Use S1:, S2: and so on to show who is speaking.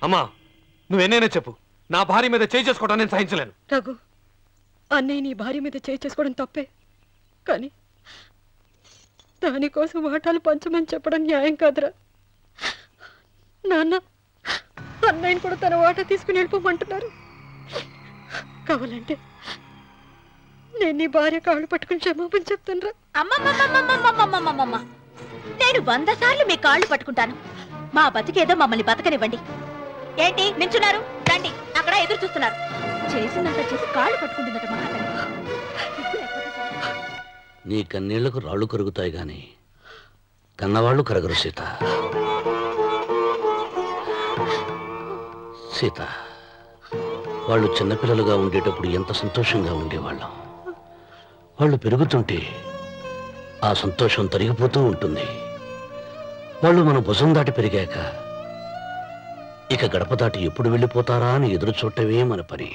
S1: అమ్మా నువ్వెన్నైనా చెప్పు, నా భార్య మీద చేయి చేసుకోవడం నేను సహించలేను.
S2: రఘు, అన్నయ్య నీ భార్య మీద చేయి చేసుకోవడం తప్పే, కానీ దానికోసం వాటాలు పంచమని చెప్పడం న్యాయం కాదురా. నాన్న అన్నయ్యని కూడా తన వాటా తీసుకుని వెళ్ళిపోమంటున్నారు. కావాలంటే నేను నీ భార్య కాళ్ళు పట్టుకుని క్షమాపణ చెప్తాను రా.
S3: అమ్మమ్మమ్మమ్మమ్మమ్మమ్మమ్మమ్మ, నేను 100 సార్లు మీ కాళ్ళు పట్టుకుంటాను. మా బతికేదో మమ్మల్ని బతకనివ్వండి. ఏంటి నించున్నారు? రండి, అక్కడ ఎదురు చూస్తున్నారు. చేసినంత చేసి కాళ్ళు పట్టుకుంటుందట మహాతల్లి.
S4: నీ కన్నీళ్లకు రాళ్ళు కరుగుతాయి గాని కన్నవాళ్ళు కరగరు సీత. సీత, వాళ్ళు చిన్నపిల్లలుగా ఉండేటప్పుడు ఎంత సంతోషంగా ఉండేవాళ్ళం. వాళ్ళు పెరుగుతుంటే ఆ సంతోషం తరిగిపోతూ ఉంటుంది. వాళ్ళు మన భుజం దాటి పెరిగాక ఇక గడప దాటి ఎప్పుడు వెళ్ళిపోతారా అని ఎదురు చూడటమే మన పని.